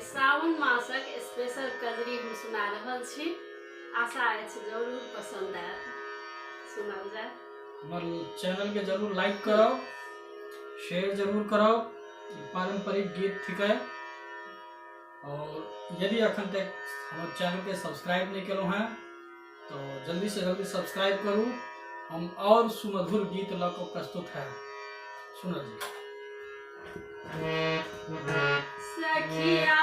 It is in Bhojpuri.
सावन मासक स्पेशल कजरी हम सुना रहल छी। आशा अछि जरूर पसंद आयत। सुनल जाए। हमारे चैनल के जरूर लाइक करो, शेयर जरूर करो। पारंपरिक गीत ठीक है। और यदि अखन तक हमारे चैनल के सब्सक्राइब नहीं करो हैं तो जल्दी से जल्दी सब्सक्राइब करूँ। हम और सुमधुर गीत लाकर प्रस्तुत है। सुनो जी। सखिया